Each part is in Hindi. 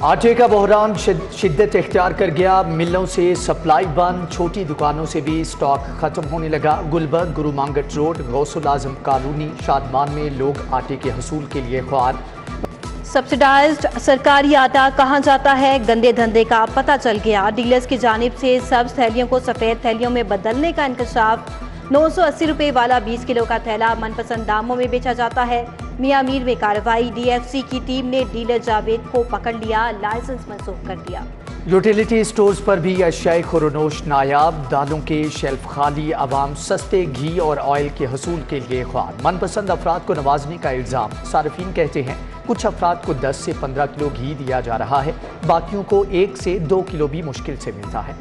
आटे का बहरान शिद्दत इख्तियार कर गया। मिलों से सप्लाई बंद, छोटी दुकानों से भी स्टॉक खत्म होने लगा। गुलबर्ग, गुरु मांगट रोड, गौसुल आजम कॉलोनी, शादमान में लोग आटे के हसूल के लिए ख्वार। सब्सिडाइज्ड सरकारी आटा कहाँ जाता है, गंदे धंधे का पता चल गया। डीलर्स की जानिब से सब्ज थैलियों को सफ़ेद थैलियों में बदलने का इंकशाफ। 980 रुपये वाला 20 किलो का थैला मनपसंद दामों में बेचा जाता है। मियां मीर में कार्रवाई, DFC की टीम ने डीलर जावेद को पकड़ लिया, लाइसेंस मंसूख कर दिया। यूटिलिटी स्टोर्स पर भी अशियाए खुरनोश नायाब, दालों के शेल्फ खाली, आवाम सस्ते घी और ऑयल के हसूल के लिए ख्वार। मनपसंद अफराद को नवाजने का इल्ज़ाम। सार्फिन कहते हैं कुछ अफराद को 10 से 15 किलो घी दिया जा रहा है, बाकियों को 1 से 2 किलो भी मुश्किल से मिलता है।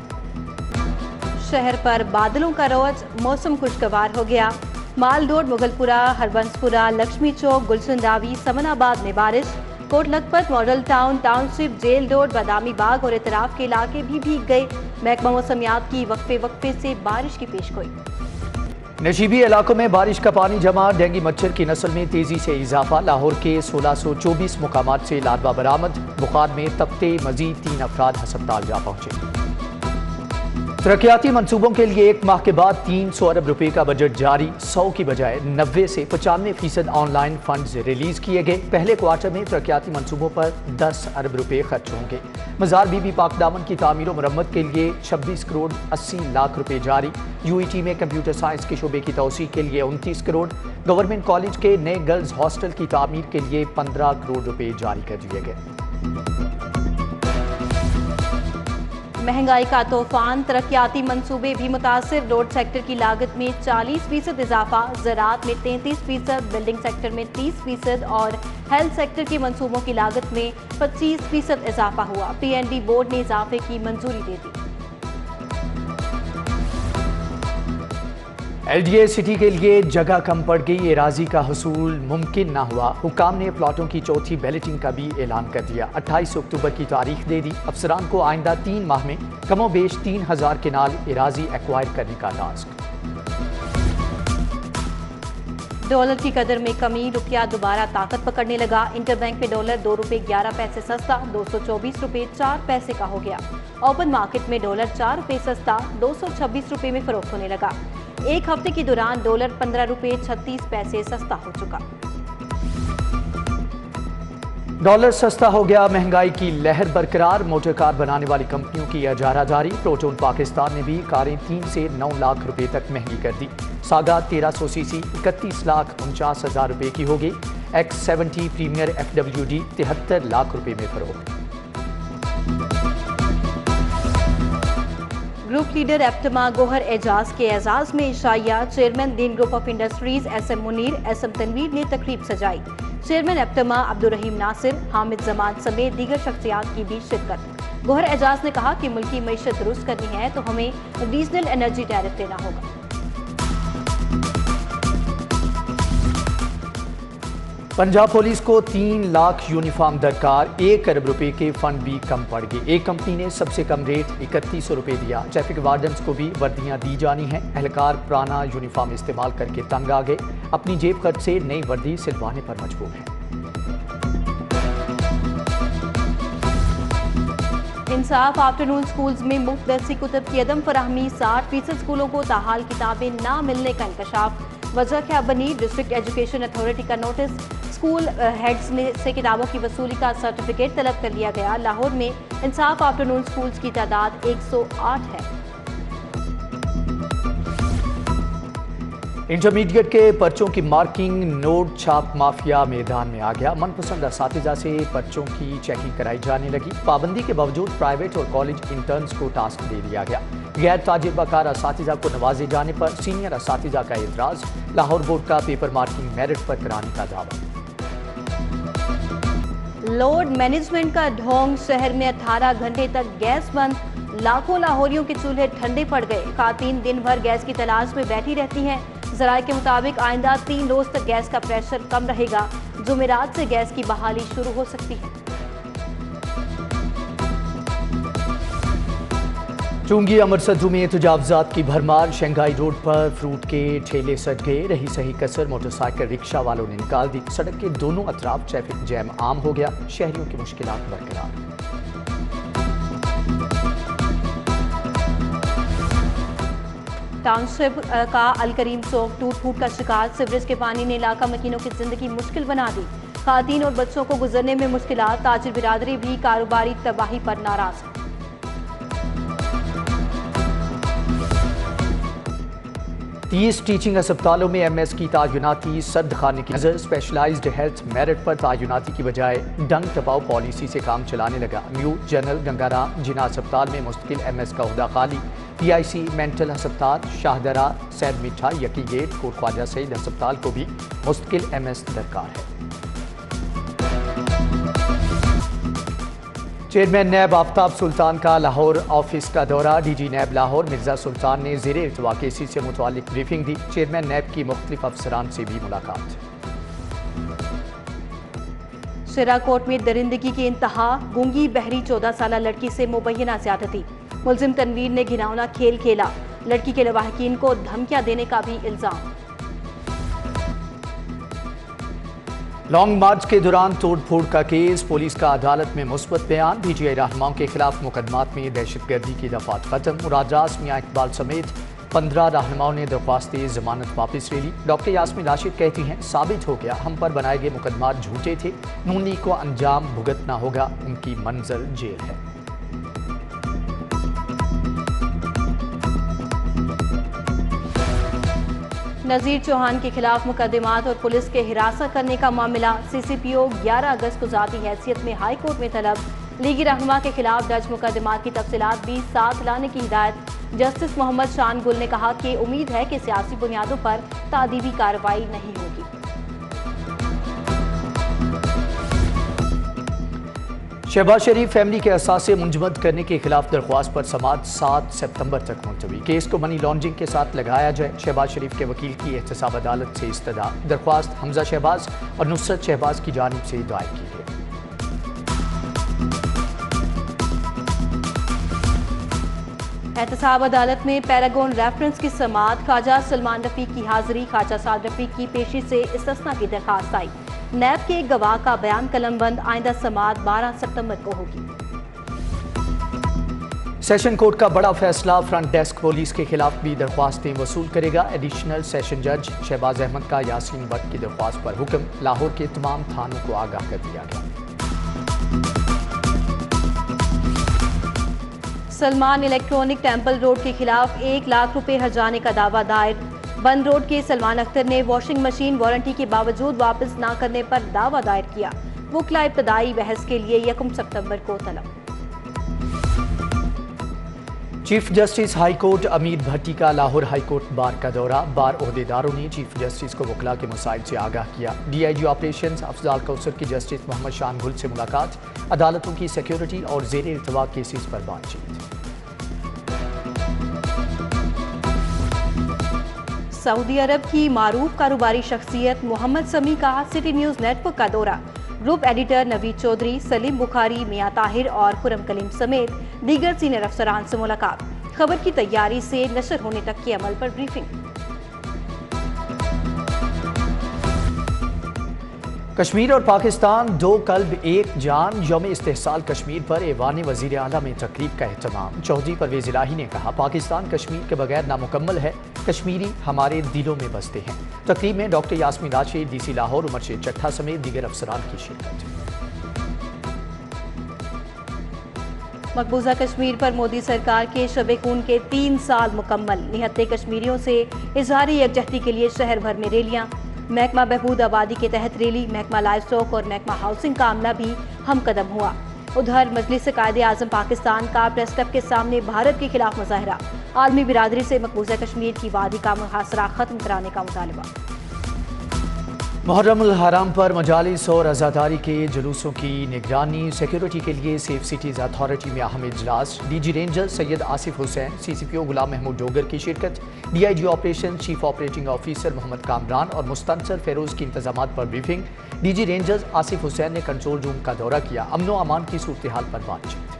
शहर पर बादलों का रौज, मौसम खुशगवार हो गया। माल रोड, मुगलपुरा, हरबंसपुरा, लक्ष्मी चौक, गुलशन रावी, समनाबाद में बारिश। Kot Lakhpat, Model Town, Township, Jail Road, Badami Bagh और इतराफ के इलाके भी भीग गए। महकमा मौसमियात की वक्फे से बारिश की पेशगोई। नशीबी इलाकों में बारिश का पानी जमा, डेंगू मच्छर की नस्ल में तेजी से इजाफा। लाहौर के 1624 मुकामात से लार्वा बरामद। बुखार में तपते मजीद 3 अफराद हस्पताल जा पहुंचे। तरक्याती मंसूबों के लिए 1 माह के बाद 300 अरब रुपए का बजट जारी। 100 की बजाय 90 से 95% ऑनलाइन फंड्स रिलीज किए गए। पहले क्वार्टर में तरक्याती मंसूबों पर 10 अरब रुपए खर्च होंगे। मज़ार बीबी पाक दामन की तामीर और मरम्मत के लिए 26 करोड़ 80 लाख रुपए जारी। UET में कंप्यूटर साइंस के शोबे की तोसी के लिए 29 करोड़। गवर्नमेंट कॉलेज के नए गर्ल्स हॉस्टल की तामीर के लिए 15 करोड़ रुपए जारी कर दिए गए। महंगाई का तूफान, तरक्याती मंसूबे भी मुतासिर। रोड सेक्टर की लागत में 40% इजाफा, ज़राअत में 33%, बिल्डिंग सेक्टर में 30% और हेल्थ सेक्टर के मंसूबों की लागत में 25% इजाफा हुआ। PNB बोर्ड ने इजाफे की मंजूरी दे दी। LDA सिटी के लिए जगह कम पड़ गई, एराजी का हसूल मुमकिन ना हुआ। हुकाम ने प्लाटों की चौथी बैलेटिंग का भी ऐलान कर दिया। 28 अक्टूबर की तारीख दे दी। अफसरान को आइंदा 3 माह में कमोबेश 3000 केनाल एराजी एक्वायर करने का टास्क। डॉलर की कदर में कमी, रुपया दोबारा ताकत पकड़ने लगा। इंटरबैंक में डॉलर 2 रुपये 11 पैसे सस्ता 224 रुपये 4 पैसे का हो गया। ओपन मार्केट में डॉलर 4 रुपये सस्ता 226 रुपये में फरोख्त होने लगा। एक हफ्ते के दौरान डॉलर 15 रुपये 36 पैसे सस्ता हो चुका। डॉलर सस्ता हो गया, महंगाई की लहर बरकरार। मोटर कार बनाने वाली कंपनियों की इजारा जारी। प्रोटोन पाकिस्तान ने भी कारें 3 से 9 लाख रुपए तक महंगी कर दी। सागा 1300 सीसी 31,49,000 रुपए की होगी। X70 प्रीमियर FWD 73 लाख रुपए में फरोख्त। ग्रुप लीडर एप्टमा गोहर एजाज के एजाज में इशाया। Chairman Din group of industries SM Munir, SM Tanveer ने तकरीब सजाई। चेयरमैन एप्टमा अब्दुर्रहीम नासिर, हामिद जमान समेत दीगर शख्सियात की भी शिरकत। गोहर एजाज ने कहा कि मुल्की मईशत दुरुस्त करनी है तो हमें रीजनल एनर्जी टैरिफ देना होगा। पंजाब पुलिस को 3 लाख यूनिफॉर्म दरकार, 1 अरब रुपए के फंड भी कम पड़ गए। एक कंपनी ने सबसे कम रेट 3100 रुपए दिया। ट्रैफिक वार्डन्स को भी वर्दियां दी जानी हैं। एहलकार पुराना यूनिफॉर्म इस्तेमाल करके तंग आ गए, अपनी जेब खर्च से नई वर्दी सिलवाने पर मजबूर हैं। इंसाफ आफ्टरनून स्कूल्स में मुफ्त दरसी कुतब की अदम फराहमी, 60% स्कूलों को ताहाल किताबें ना मिलने का इंकशाफ। वजह क्या बनी, डिस्ट्रिक्ट एजुकेशन अथॉरिटी का नोटिस। स्कूल हेड्स से किताबों की वसूली का सर्टिफिकेट तलब कर लिया गया। लाहौर में इंसाफ आफ्टरनून स्कूल्स की तादाद 108 है। इंटरमीडिएट के पर्चों की मार्किंग, नोट छाप माफिया मैदान में आ गया। मनपसंद असातिज़ा से पर्चों की चेकिंग कराई जाने लगी। पाबंदी के बावजूद प्राइवेट और कॉलेज इंटर्न्स को टास्क दे दिया गया। गैर ताजुर्बाकार असातिज़ा को नवाजे जाने पर सीनियर असातिज़ा का एतराज़। लाहौर बोर्ड का पेपर मार्किंग मेरिट पर कराने का दावा। लोड मैनेजमेंट का ढोंग, शहर में 18 घंटे तक गैस बंद। लाखों लाहौरियों के चूल्हे ठंडे पड़ गए। खातून दिन भर गैस की तलाश में बैठी रहती हैं। ज़राए के मुताबिक आइंदा 3 रोज तक गैस का प्रेशर कम रहेगा। जुमेरात से गैस की बहाली शुरू हो सकती है। चुंगी अमरसद्दू में तजावजात की भरमार। शंघाई रोड पर फ्रूट के ठेले सट गए। रही सही कसर मोटरसाइकिल रिक्शा वालों ने निकाल दी। सड़क के दोनों अतराफ ट्रैफिक जैम आम हो गया। शहरियों की मुश्किलात बरकरार। टाउनशिप का अल करीम चौक टूट फूट का शिकार। सीवरेज के पानी ने इलाका मकीनों की जिंदगी मुश्किल बना दी। खातून और बच्चों को गुजरने में मुश्किलात। ताजिर बिरादरी भी कारोबारी तबाही पर नाराज। 30 टीचिंग अस्पतालों में MS की तायुनाती। सद खाने की नजर स्पेशलाइज्ड हेल्थ मेरिट पर तायुनाती की बजाय डंग टपाओ पॉलिसी से काम चलाने लगा। न्यू जनरल गंगाराम जिना अस्पताल में मुस्तकिल MS का उहदा खाली। PIC मेंटल अस्पताल शाहदरा सैद मिठा यकी गेट कोट ख्वाजा सईद अस्पताल को भी मुस्तकिल MS दरकार है। चेयरमैन नैब आफ्ताब सुल्तान का लाहौर ऑफिस का दौरा। DG नैब लाहौर मिर्जा सुल्तान ने ज़ेरे इल्तवा केसी से मुतालिक ब्रीफिंग दी। चेयरमैन नैब की मुख्तलिफ अफसरान से भी मुलाकात। शिराकोट में दरिंदगी की इंतहा। गूंगी बहरी 14 साला लड़की से मुबैना ज्यादती। मुलजिम तनवीर ने घिनौना खेल खेला। लड़की के लवाहकीन को धमकियां देने का भी इल्जाम। लॉन्ग मार्च के दौरान तोड़ फोड़ का केस। पुलिस का अदालत में मुस्बत बयान। PTI रहनुमाओं के खिलाफ मुकदमात में दहशतगर्दी की दफात खत्म। मुराद रास मियां इकबाल समेत 15 रहनुमाओं ने दरख्वास्त जमानत वापस ले ली। डॉक्टर यास्मीन राशिद कहती हैं साबित हो गया हम पर बनाए गए मुकदमात झूठे थे। नून लीग को अंजाम भुगतना होगा। उनकी मंजिल जेल है। नजीर चौहान के खिलाफ मुकदमात और पुलिस के हिरासत करने का मामला। CCPO 11 अगस्त को जाती हैसियत में हाई कोर्ट में तलब। लीगी रहनुमा के खिलाफ दर्ज मुकदमात की तफसीलात भी साथ लाने की हिदायत। जस्टिस मोहम्मद शान गुल ने कहा कि उम्मीद है कि सियासी बुनियादों पर तादीबी कार्रवाई नहीं होगी। शहबाज शरीफ फैमिली के असासे मुंजमद करने के खिलाफ दरख्वास्त पर समाअत 7 सितंबर तक मुलतवी। केस को मनी लॉन्ड्रिंग के साथ लगाया जाए। शहबाज शरीफ के वकील की एहतसाब अदालत से इस्तदा। दरख्वास्त हमजा शहबाज और नुसरत शहबाज की जानिब से दायर की है। एहतसाब अदालत में पैरागॉन रेफरेंस की समाअत। ख्वाजा सलमान रफीक की हाजिरी। ख्वाजा साद रफीक की पेशी से इस्तिस्ना की दरखास्त आई। नैब के एक गवाह का बयान कलमबंद। आइंदा समाअत 12 सितंबर को होगी। सेशन कोर्ट का बड़ा फैसला। फ्रंट डेस्क पुलिस के खिलाफ भी दरख्वास्तें वसूल करेगा। एडिशनल सेशन जज शहबाज अहमद का यासीन भट्ट की दरख्वास्त पर हुक्म। लाहौर के तमाम थानों को आगाह कर दिया गया। सलमान इलेक्ट्रॉनिक टेम्पल रोड के खिलाफ 1 लाख रुपए हर्जाने का दावा दायर। बंद रोड के सलमान अख्तर ने वॉशिंग मशीन वारंटी के बावजूद वापस न करने पर दावा दायर किया। वकला इब्तदाई बहस के लिए 1 सितंबर को तलब। चीफ जस्टिस हाई कोर्ट अमीर भट्टी का लाहौर हाई कोर्ट बार का दौरा। बार ओहदेदारों ने चीफ जस्टिस को वकला के मसाइल से आगाह किया। DIG ऑपरेशंस अफजाल कौसर की जस्टिस मोहम्मद शान गुल से मुलाकात। अदालतों की सिक्योरिटी और ज़ेरे इल्तवा केसेस पर बातचीत। सऊदी अरब की मारूफ कारोबारी शख्सियत मोहम्मद समी का सिटी न्यूज़ नेटवर्क का दौरा। ग्रुप एडिटर नवीद चौधरी, सलीम बुखारी, मियां ताहिर और खुरम कलीम समेत दीगर सीनियर अफसरान से मुलाकात। खबर की तैयारी से नशर होने तक के अमल पर ब्रीफिंग। कश्मीर और पाकिस्तान 2 कल्ब 1 जान। यौम इस्तेहसाल कश्मीर पर ऐवान वज़ीर आला में तकरीब का एहतमाम। चौधरी परवेज़ इलाही ने कहा पाकिस्तान कश्मीर के बगैर नामुकम्मल है। कश्मीरी हमारे दिलों में बसते हैं। तकरीब में डॉक्टर यास्मीन राशिद, DC लाहौर उमर शेर चट्ठा समेत दीगर अफसरान की शिरकत। मकबूजा कश्मीर पर मोदी सरकार के शब खून के 3 साल मुकम्मल। निहत्ते कश्मीरियों से इजहार यकजहती के लिए शहर भर में रैलियां। महकमा बहबूद आबादी के तहत रैली। महकमा लाइफ स्टॉक और महकमा हाउसिंग का अमला भी हम कदम हुआ। उधर मजलिस कायदे आजम पाकिस्तान का प्रेस क्लब के सामने भारत के खिलाफ मुजाहरा। आलमी बिरादरी से मकबूजा कश्मीर की वादी का मुहासरा खत्म कराने का मुतालबा। मुहर्रमुल हराम पर मजालिस और अज़ादारी के जुलूसों की निगरानी। सिक्योरिटी के लिए सेफ सिटीज़ अथॉरिटी में अहम इजलास। DG ranger Syed Asif Hussain, CCPO Ghulam Mahmood Dogar की शिरकत। DIG operation chief operating officer Mohammad Kamran और मुस्तनसर फेरोज की इंतजामात पर briefing. DG rangers Asif Hussain ने कंट्रोल रूम का दौरा किया। अमनो अमान की सूरत हाल पर बातचीत।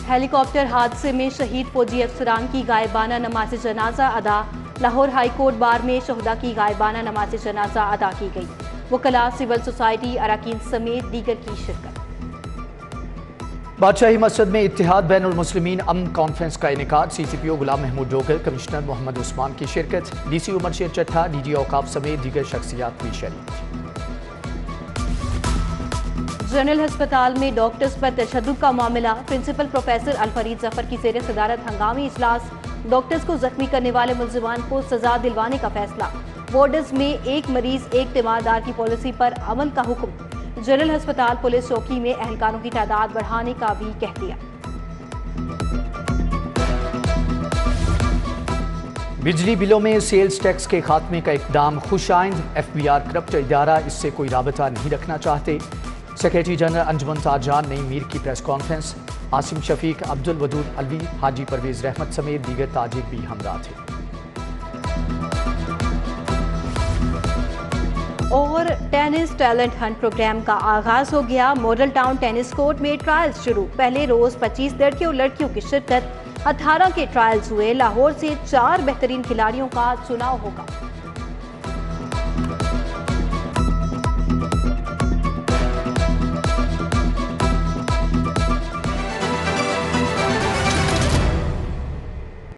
हेलीकॉप्टर हादसे में शहीद फौजी अफसरान की गायबाना नमाज जनाजा अदा। लाहौर हाई कोर्ट बार में शहदा की गायबाना नमाज जनाजा अदा की गई। वकला, सिविल सोसाइटी अरकान समेत दीगर की शिरकत। बादशाही मस्जिद में इत्तेहाद बैनुल मुस्लिमीन अमन कॉन्फ्रेंस का इनेकाद। CCPO गुलाम महमूद डोगर, कमिश्नर मोहम्मद उस्मान की शिरकत। DC उमर शेर चट्ठा, DG औकाफ समेत दीगर शख्सियात भी शरीक। जनरल अस्पताल में डॉक्टर्स पर तशद्दुद का मामला। प्रिंसिपल प्रोफेसर अलफरीद जफर की ज़ेर सदारत हंगामी इजलास। डॉक्टर्स को जख्मी करने वाले मुलजिमान को सजा दिलवाने का फैसला। वार्डर्स में एक मरीज एक तीमारदार की पॉलिसी पर अमल का हुक्म। जनरल अस्पताल पुलिस चौकी में एहलकारों की तादाद बढ़ाने का भी कह दिया। बिजली बिलों में सेल्स टैक्स के खात्मे का इकदाम खुशाइंद। FBR करप्ट इदारा, इससे कोई राबता नहीं रखना चाहते। सेक्रेटरी जनरल अंजुमन ताजान नई मीर की प्रेस कॉन्फ्रेंस। आसिम शफीक, अब्दुल वदूद अलवी, हाजी परवेज रहमत समेत दीगर ताजिर भी हमरा थे। और टेनिस टैलेंट हंट प्रोग्राम का आगाज हो गया। मॉडल टाउन टेनिस कोर्ट में ट्रायल्स शुरू। पहले रोज 25 लड़के और लड़कियों की शिरकत। 18 के ट्रायल्स हुए। लाहौर से 4 बेहतरीन खिलाड़ियों का चुनाव होगा।